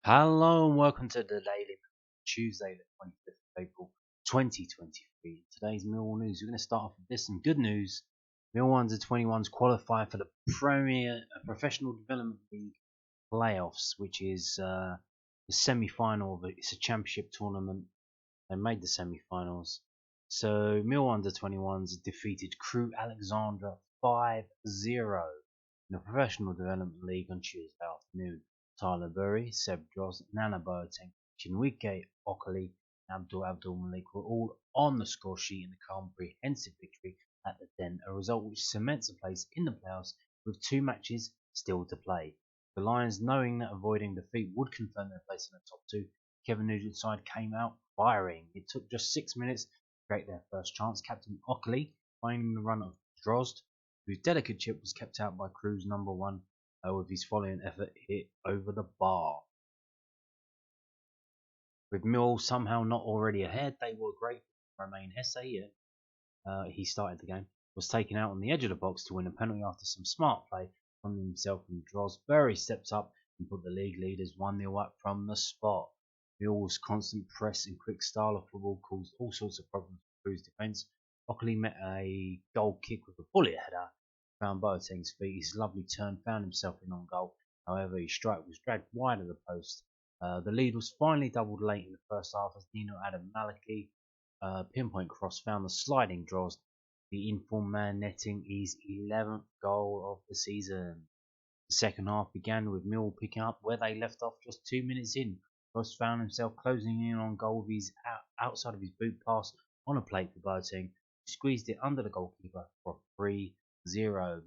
Hello and welcome to the Daily Tuesday, the 25th of April 2023. Today's Millwall news. We're going to start off with this some good news. Millwall U21s qualify for the Premier Professional Development League playoffs, which is the semi-final of it. It's a championship tournament. They made the semi-finals. So Millwall U21s defeated Crewe Alexandra 5-0 in the Professional Development League on Tuesday afternoon. Tyler Burry, Seb Droz, Nana Boateng, Chinwike Okoli, and Abdul Malik were all on the score sheet in the comprehensive victory at the Den, a result which cements a place in the playoffs with 2 matches still to play. The Lions, knowing that avoiding defeat would confirm their place in the top 2, Kevin Nugent's side came out firing. It took just 6 minutes to create their first chance. Captain Okoli finding the run of Drozd, whose delicate chip was kept out by Crewe's number 1 with his following effort hit over the bar. With Mill somehow not already ahead, they were grateful to remain. Hesse, he started the game, was taken out on the edge of the box to win a penalty after some smart play from himself and Droz. Burry stepped up and put the league leaders 1-0 up from the spot. Mill's constant press and quick style of football caused all sorts of problems for Crewe's defence. Ockley met a goal kick with a bullet header. Found Boateng's feet. His lovely turn found himself in on goal. However, his strike was dragged wide of the post. The lead was finally doubled late in the first half as Nino Adam Maliki pinpoint cross found the sliding Droz. The informed man netting his 11th goal of the season. The second half began with Mill picking up where they left off just 2 minutes in. Droz found himself closing in on goal with his outside of his boot pass on a plate for Boateng, who squeezed it under the goalkeeper for 3-0.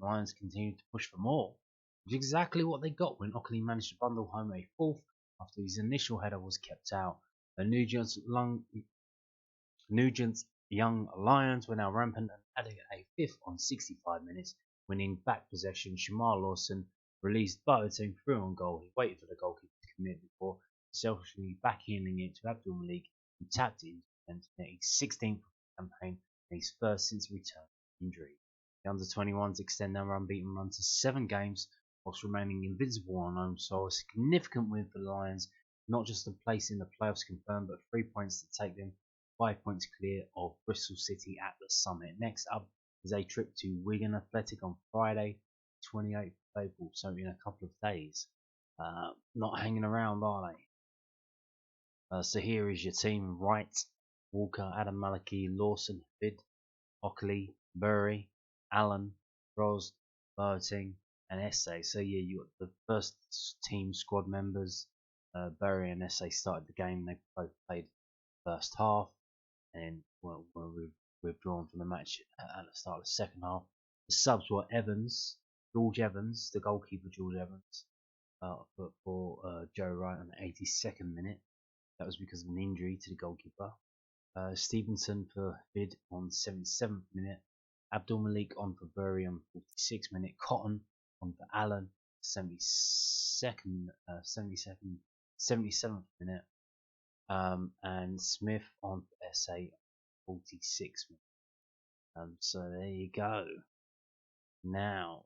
Lions continued to push for more, which is exactly what they got when Ockley managed to bundle home a fourth after his initial header was kept out. Nugent's young Lions were now rampant and added a fifth on 65 minutes, winning back possession. Shamar Lawson released Boateng through on goal. He waited for the goalkeeper to commit before selfishly backhanding it to Abdul Malik, who tapped it into his 16th campaign and his first since return from injury. The under-21s extend their unbeaten run to 7 games whilst remaining invincible on home soil. A significant win for the Lions, not just a place in the playoffs confirmed, but 3 points to take them 5 points clear of Bristol City at the summit. Next up is a trip to Wigan Athletic on Friday, 28th of April, so in a couple of days. Not hanging around, are they? So here is your team: Wright, Walker, Adam Maliki, Lawson, Hafid, Ockley, Burry, Allen, Droz, Boateng, and Esse. So yeah, you got the first team squad members. Burry and Esse started the game. They both played the first half, and were withdrawn from the match at the start of the second half. The subs were George Evans, the goalkeeper George Evans, for Joe Wright on the 82nd minute. That was because of an injury to the goalkeeper. Stevenson for Vid on 77th minute. Abdul Malik on for Burry on 46th minute. Cotton on for Allen 77th minute. And Smith on for SA 46th minute. So there you go. Now,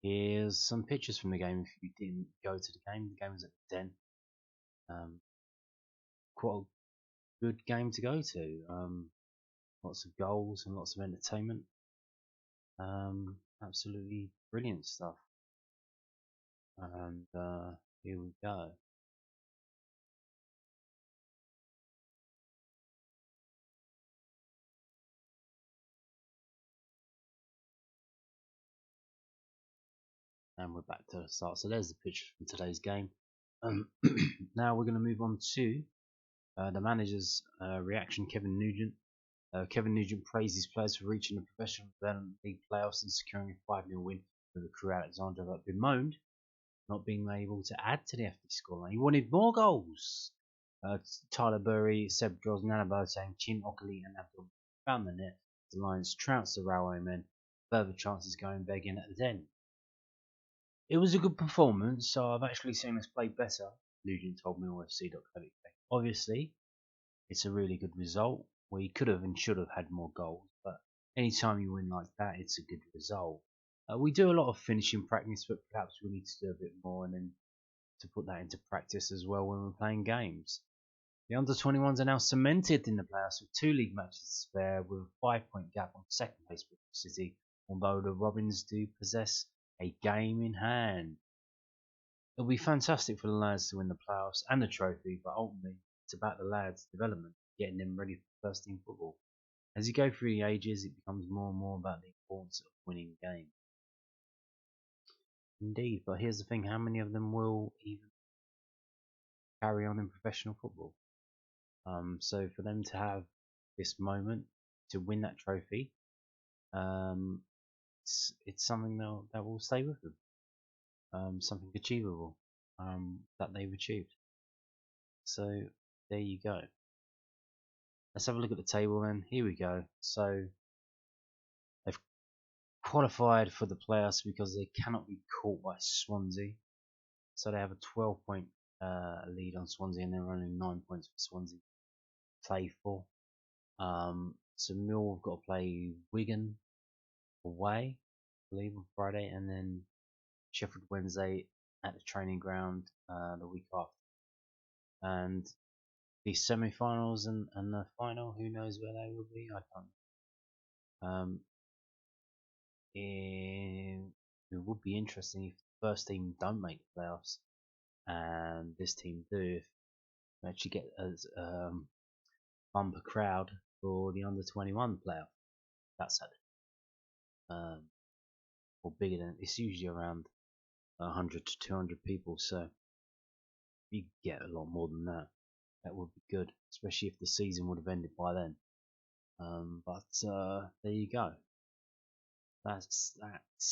here's some pictures from the game. If you didn't go to the game was at 10. Quite a good game to go to. Lots of goals and lots of entertainment. Absolutely brilliant stuff. And here we go. And we're back to the start. So there's the picture from today's game. Now we're going to move on to the manager's reaction. Kevin Nugent. Kevin Nugent praised his players for reaching the Professional Development League playoffs and securing a 5-0 win over Crewe Alexandra, but bemoaned not being able to add to the FD scoreline. He wanted more goals. Tyler Burry, Seb Droz, Nana Boateng, Chin Ockley, and Abdul found the net. The Lions trounced the Railway men. Further chances going begging at the Den. It was a good performance, so I've actually seen us play better, Nugent told MillwallFC.co.uk. Obviously, it's a really good result. We could have and should have had more goals, but anytime you win like that, it's a good result. We do a lot of finishing practice, but perhaps we need to do a bit more, and then to put that into practice as well when we're playing games. The under-21s are now cemented in the playoffs with 2 league matches to spare, with a 5-point gap on second place Bristol City, although the Robins do possess a game in hand. It'll be fantastic for the lads to win the playoffs and the trophy, but ultimately it's about the lads' development, getting them ready for first team football. As you go through the ages, it becomes more and more about the importance of winning games. Indeed, but here's the thing, how many of them will even carry on in professional football? So for them to have this moment to win that trophy, it's something that will stay with them, something achievable that they've achieved. So there you go. Let's have a look at the table then. Here we go. So they've qualified for the playoffs because they cannot be caught by Swansea. So they have a 12-point lead on Swansea, and they're only 9 points for Swansea to play for. So Millwall have got to play Wigan away, I believe, on Friday, and then Sheffield Wednesday at the training ground the week after. And the semi-finals and the final, who knows where they will be? I can't. It would be interesting if the first team don't make the playoffs and this team do, if they actually get a bumper crowd for the under-21 playoff. That's it. Or bigger than, it's usually around 100 to 200 people, so if you get a lot more than that, that would be good, especially if the season would have ended by then. But there you go. That's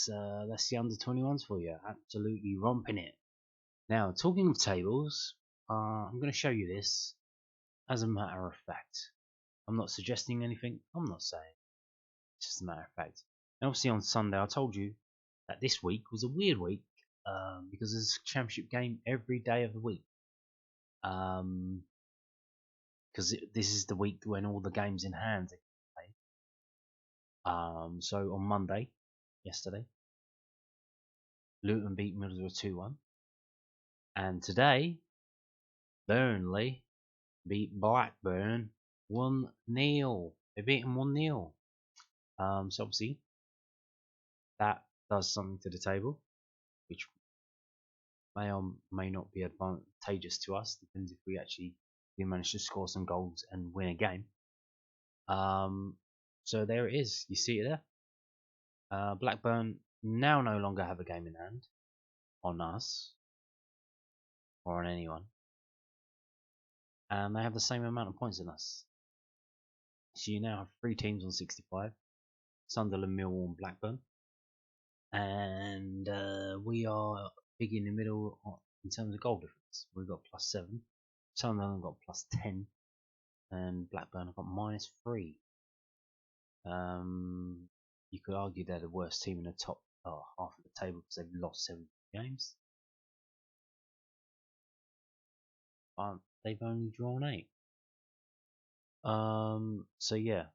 the under-21s for you, absolutely romping it. Now, talking of tables, I'm going to show you this as a matter of fact. I'm not suggesting anything, I'm not saying, it's just a matter of fact. And obviously on Sunday I told you that this week was a weird week because there's a championship game every day of the week. Because this is the week when all the games in hand are played. So on Monday, yesterday, Luton beat Middlesbrough 2-1. And today, Burnley beat Blackburn 1-0. They beat them 1-0. So obviously, that does something to the table, which may or may not be advantageous to us. Depends if we manage to score some goals and win a game. So there it is. You see it there. Blackburn now no longer have a game in hand on us or on anyone, and they have the same amount of points as us. So you now have 3 teams on 65: Sunderland, Millwall, and Blackburn. And we are big in the middle in terms of goal difference. We've got +7. Sunderland got +10, and Blackburn have got -3. You could argue they're the worst team in the top half of the table because they've lost 7 games. But they've only drawn 8. So yeah,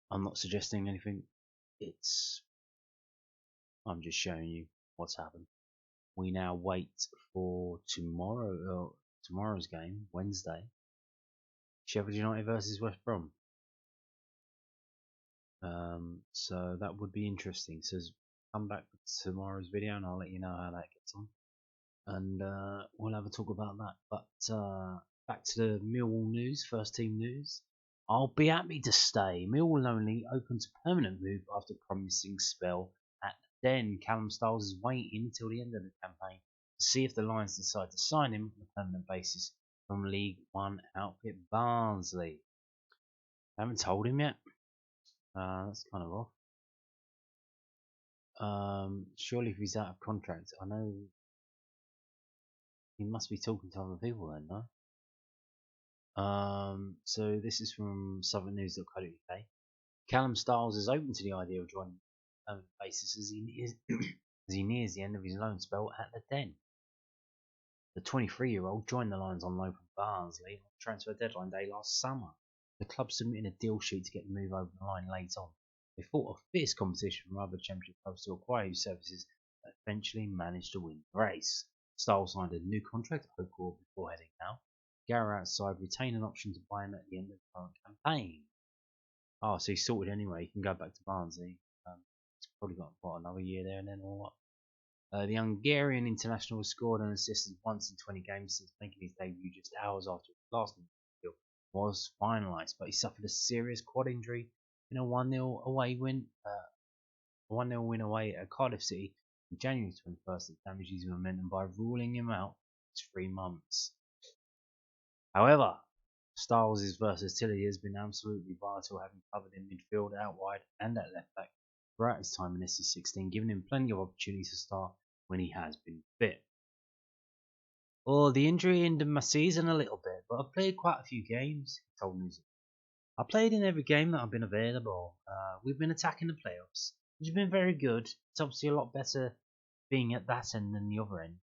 I'm not suggesting anything. I'm just showing you what's happened. We now wait for tomorrow's game, Wednesday. Sheffield United versus West Brom. So that would be interesting. So come back to tomorrow's video and I'll let you know how that gets on. And we'll have a talk about that. But back to the Millwall news, first team news. I'll be happy to stay. Millwall only opens a permanent move after promising spell at the Den. Callum Styles is waiting until the end of the campaign to see if the Lions decide to sign him on a permanent basis from League One outfit Barnsley. I haven't told him yet. That's kind of off. Surely if he's out of contract, I know he must be talking to other people then, no? So this is from southernnews.co.uk. Callum Styles is open to the idea of joining on a permanent basis as he nears the end of his loan spell at the Den. The 23-year-old joined the Lions on loan from Barnsley on transfer deadline day last summer. The club submitted a deal sheet to get the move over the line late on. They fought a fierce competition from other championship clubs to acquire his services eventually managed to win the race. Styles signed a new contract before heading out. Garrett's side retained an option to buy him at the end of the current campaign. Oh, so he's sorted anyway. He can go back to Barnsley. He's probably got another year there and then or what. The Hungarian international has scored and assisted once in 20 games since making his debut just hours after his last deal was finalised, but he suffered a serious quad injury in a 1-0 away win. 1-0 win away at Cardiff City on January 21st that damaged his momentum by ruling him out for 3 months. However, Styles' versatility has been absolutely vital, having covered in midfield, out wide, and at left back throughout his time in SC16, giving him plenty of opportunities to start when he has been fit. Well, the injury ended my season a little bit, but I've played quite a few games, he told News. I played in every game that I've been available. We've been attacking the playoffs, which has been very good. It's obviously a lot better being at that end than the other end.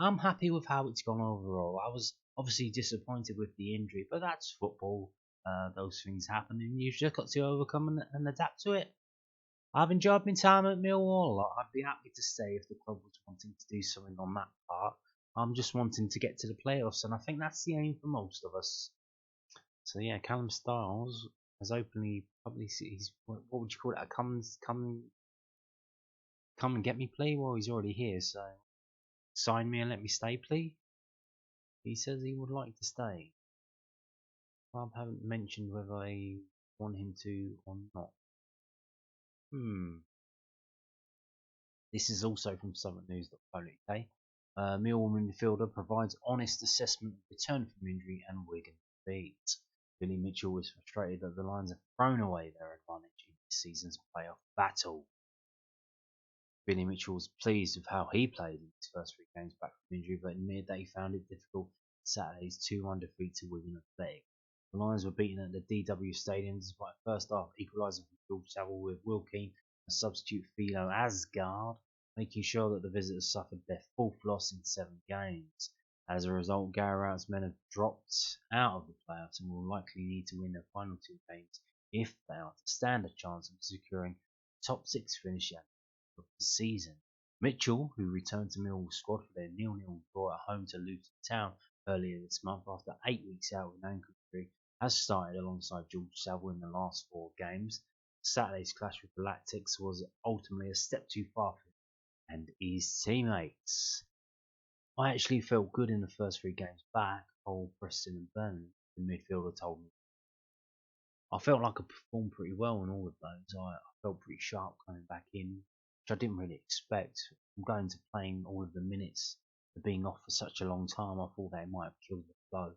I'm happy with how it's gone overall. I was obviously disappointed with the injury, but that's football. Those things happen, and you've just got to overcome and adapt to it. I've enjoyed my time at Millwall a lot. I'd be happy to stay if the club was wanting to do something on that part. I'm just wanting to get to the playoffs, and I think that's the aim for most of us. So yeah, Callum Styles has openly, he's what would you call it? A come and get me plea? Well, he's already here, so sign me and let me stay, please. He says he would like to stay. Club haven't mentioned whether they want him to or not. This is also from southernnews.co.uk. Millwall midfielder provides honest assessment of return from injury and Wigan defeat. Billy Mitchell was frustrated that the Lions have thrown away their advantage in this season's playoff battle. Billy Mitchell was pleased with how he played in his first 3 games back from injury, but admitted that he found it difficult Saturday's 2-1 defeat to Wigan Athletic. The Lions were beaten at the DW Stadium despite first half equaliser from George Saville with Will Keane and substitute Philo Asgard, making sure that the visitors suffered their 4th loss in 7 games. As a result, Garrett's men have dropped out of the playoffs and will likely need to win their final 2 games if they are to stand a chance of securing a top 6 finish at the season. Mitchell, who returned to Millwall squad for their 0-0 draw at home to Luton Town earlier this month after 8 weeks out with an ankle injury, has started alongside George Saville in the last 4 games. Saturday's clash with the Lactics was ultimately a step too far for him and his teammates. I actually felt good in the first 3 games back, old Preston and Burnley, the midfielder told me. I felt like I performed pretty well in all of those. I felt pretty sharp coming back in, which I didn't really expect. I'm going to playing all of the minutes, for being off for such a long time, I thought they might have killed the flow.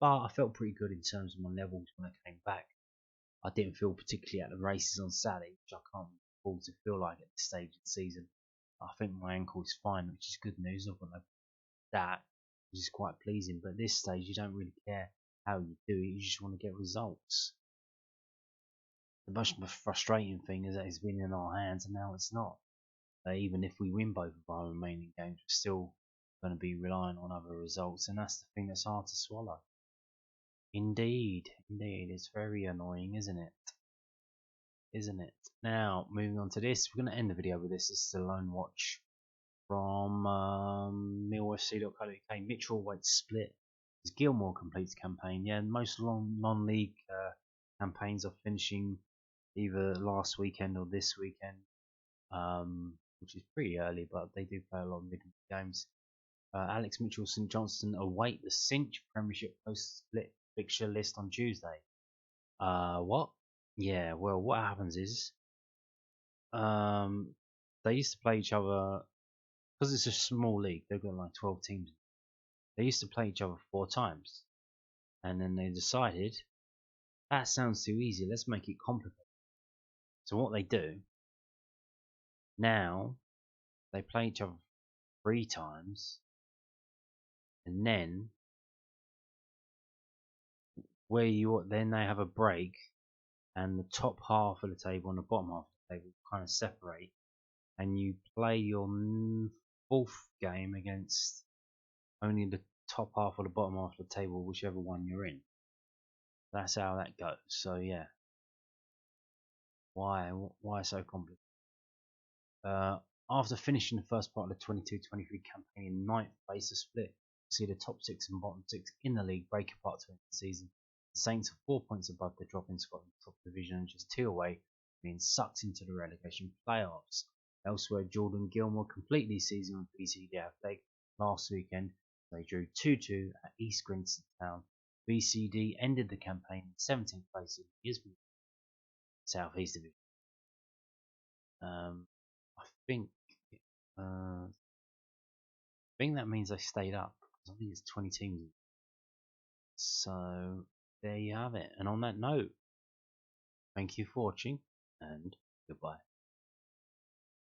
But I felt pretty good in terms of my levels when I came back. I didn't feel particularly at the races on Saturday, which I can't afford to feel like at this stage of the season. I think my ankle is fine, which is good news. I've got that, which is quite pleasing. But at this stage, you don't really care how you do it. You just want to get results. The most frustrating thing is that it's been in our hands, and now it's not. Even if we win both of our remaining games, we're still going to be relying on other results, and that's the thing that's hard to swallow. Indeed, it's very annoying, isn't it? Now, moving on to this, we're going to end the video with this. This is a loan watch from millfc.co.uk. Mitchell awaits split as Gilmore completes campaign. Yeah, most long non-league campaigns are finishing either last weekend or this weekend, which is pretty early, but they do play a lot of midweek games. Alex Mitchell St Johnstone await the Cinch Premiership post-split fixture list on Tuesday. What? Yeah, well, what happens is they used to play each other because it's a small league. They've got like 12 teams. They used to play each other 4 times, and then they decided that sounds too easy. Let's make it complicated. So what they do now, they play each other 3 times, and then then they have a break, and the top half of the table and the bottom half of the table kind of separate, and you play your 4th game against only the top half or the bottom half of the table, whichever one you're in. That's how that goes. So yeah, why so complicated? After finishing the first part of the 22-23 campaign in ninth place, a split see the top 6 and bottom 6 in the league break apart to end the season. The Saints are 4 points above the drop in Scotland's top division and just 2 away, being sucked into the relegation playoffs. Elsewhere, Jordan Gilmore completed his season with BCD Athletic last weekend. They drew 2-2 at East Grinstead Town. BCD ended the campaign in 17th place in the Isthmian South East Division. I think that means they stayed up because I think it's 20 teams. So there you have it. And on that note, thank you for watching and goodbye.